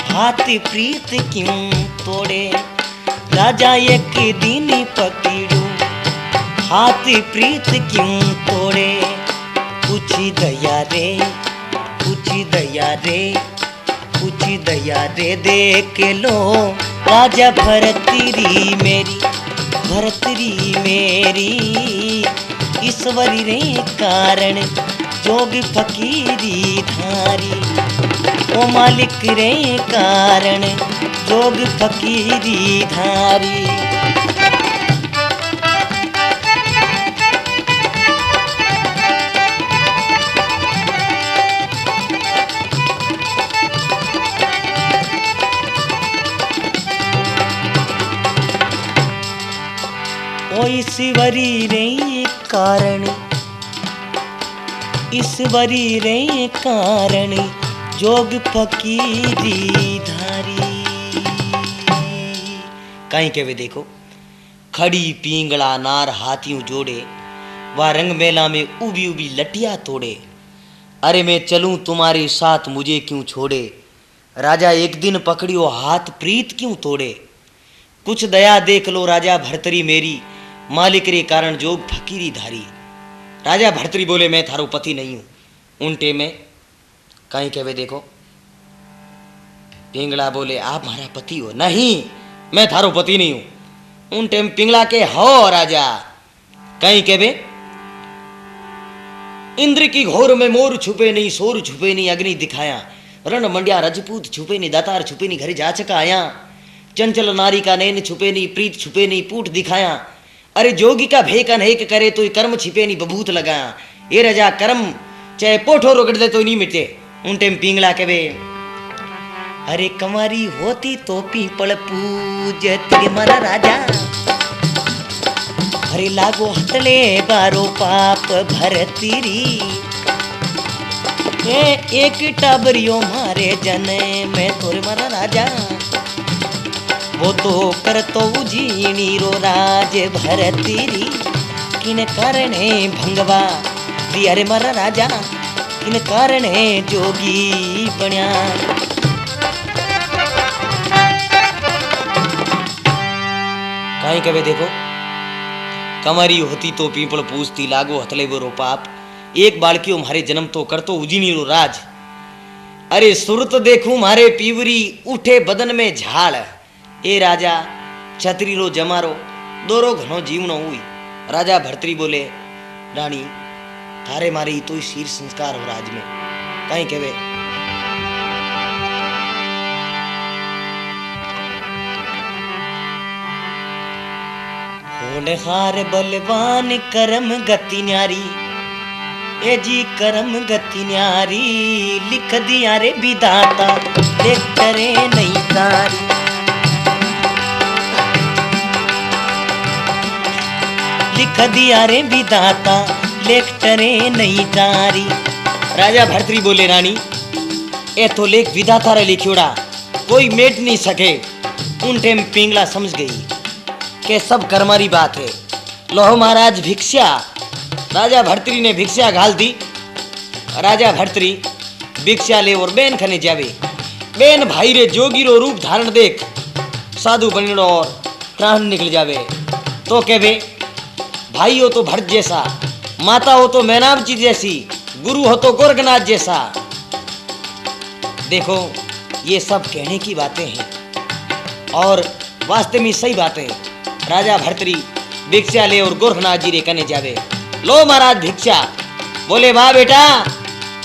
हाथ प्रीत क्यों तोड़े, राजा एक दिन पकड़ो हाथ प्रीत क्यों तोड़े। कुछ दया रे, कुछ दया रे, कुछ दया रे देख लो राजा भरतरी मेरी, भरतरी मेरी। ईश्वरी रे कारण जोग फकीरी धारी, ओ मालिक रे कारण जोग फकीरी धारी। ओ ईश्वरी रे कारण, ईश्वरी रे कारण जोग फकीरी धारी। कहीं के वे देखो खड़ी पिंगला नार हाथियों जोड़े, वह रंग मेला में उबी उबी लटिया तोड़े। अरे मैं चलूं तुम्हारे साथ मुझे क्यों छोड़े, राजा एक दिन पकड़ियो हाथ प्रीत क्यों तोड़े। कुछ दया देख लो राजा भर्तरी मेरी, मालिक रे कारण जोग फकीरी धारी। राजा भर्तरी बोले मैं थारो पति नहीं हूं। उनटे में कहीं कहे देखो पिंगला बोले आप हमारा पति हो। नहीं मैं थारो पति नहीं हूं। उनटे में पिंगला के हो राजा। कहीं कहे इंद्र की घोर में मोर छुपे नहीं, सोर छुपे नहीं अग्नि दिखाया। रण मंडिया रजपूत छुपे नहीं, दातार छुपे नहीं घर जा चका आया। चंचल नारी का नैन छुपे नहीं, प्रीत छुपे नहीं पूठ दिखाया। अरे जोगी का भेक अनहेक करे तो कर्म छिपे नहीं बभूत लगाया। ये राजा कर्म चाहे पोठो रोकड़ दे तो नहीं मिटे। उन टाइम पिंगला कहे अरे कमारी होती तो पीपल पूजती मन राजा। अरे लागो हटले बारो पाप भरतीरी, ए एक टाबरियो मारे जने में तोरे मारा राजा वो तो कर तो उजीनी रो राज भरतीरी किन कारणे भंगवा दिया रे मारा राजा किन कारणे जोगी बण्या काई कवे देखो कमरी होती तो पीपल पूछती लागो हथले वो पाप एक बालकियो मारे जन्म तो कर तो उजीनी रो राज अरे सुरत देखूं मारे पीवरी उठे बदन में झाड़ ए राजा छतरी रो जमारो दोरो घनो जीवनो हुई राजा भर्तरी बोले रानी थारे मारी तो शीर संस्कार हो राज में कहीं कहे होनहार बलवान करम गति न्यारी ए जी करम गति न्यारी लिख दिया रे विधाता देख करे नहीं तारी लिख दिया रे विधाता लेख टरे नहीं तारी राजा भर्तरी बोले रानी ए तो लेख विधाता रे लिखियोड़ा कोई मेट नहीं सके उन टेम पिंगला समझ गई के सब कर्मारी बात है लोह महाराज भिक्षा राजा भर्तरी ने भिक्षा घाल दी राजा भर्तरी भिक्षा ले और बेन खने जावे बेन भाई रे जोगी रो रूप धारण देख साधु बनिड़ो और प्राण निकल जावे तो कहवे भाई हो तो भरत जैसा माता हो तो मैनावची जैसी गुरु हो तो गोरखनाथ जैसा देखो ये सब कहने की बातें हैं और वास्तव में सही बातें राजा भर्तरी भिक्षा ले और गोरखनाथ जी रे कने जावे लो महाराज भिक्षा बोले वाह बेटा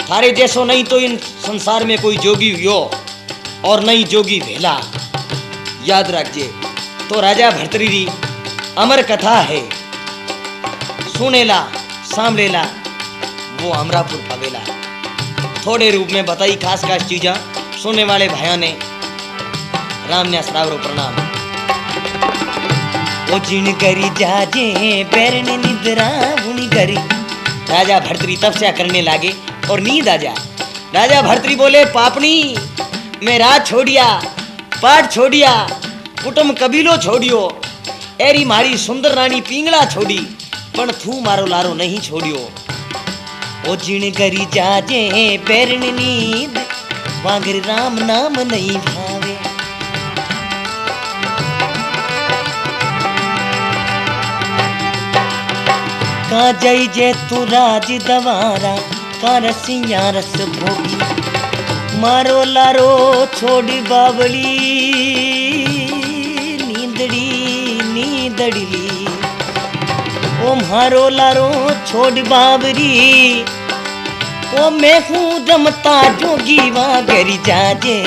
थारे जैसो नहीं तो इन संसार में कोई जोगी हुयो और नहीं जोगी भेला याद रखिए तो राजा भर्तरी री अमर कथा है सुनेला सांभलेला वो अमरापुर पवेला थोड़े रूप में बताई खास खास चीजा सुनने वाले भाइयों ने राम न्यास रावरो प्रणाम ओ जिन करी जाजे बैरन निद्रा उनी करी राजा भर्तरी तपस्या करने लागे और नींद आ जा राजा भर्तरी बोले पापनी मैं रात छोड़िया पाठ छोड़िया कुटुंब कबीलो छोड़ियो एरी मारी सुंदर रानी पिंगला छोड़ी पण थू मारो लारो नहीं छोड़ियो ओ जिन करी जाजे बैरन नींद वांगर राम नाम नहीं भावे का जय जय तू राज दवारा का रसिया रस भोगी मारो लारो छोड़ी बावली नींदड़ी नींदड़ी ओ मारो लारो छोड़ बाबरी ओ मैं हूँ रमता जोगी वहाँ गरी जाजे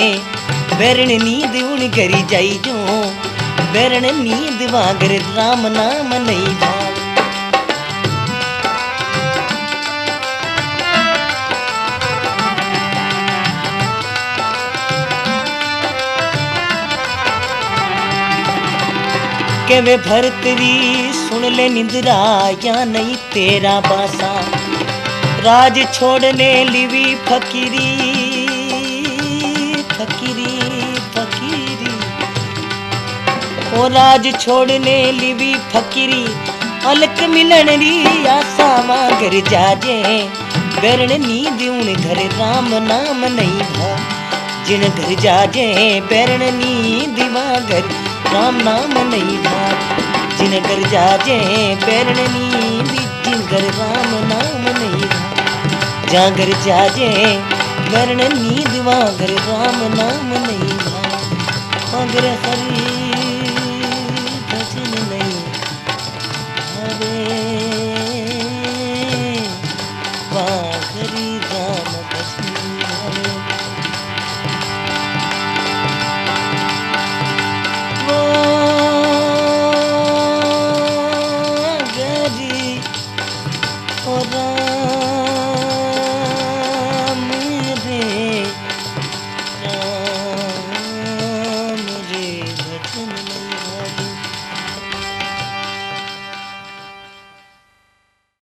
बैरण नींद उन गरी जाई जो बैरण नींद वहाँ गर राम नाम नहीं भाव के वे भरतरी सुन ले निंद्रा या नहीं तेरा बासा राज छोड़ने लिवी फकीरी फकीरी फकीरी ओ राज छोड़ने लिवी फकीरी अलक मिलन री आशा मांगर जाजे बैरण नींद उन घर राम नाम नहीं भा जिन घर जाजे बैरण नींद घर राम नाम नहीं भाग जिन घर जाजे बैरण नींद जिन घर राम नाम नहीं भाग जहाँ घर जाजे बैरण नींद वहाँ घर राम नाम नहीं भाग अगर हरी भजन नहीं हरे वहाँ हरी राम भजन हरे गरी और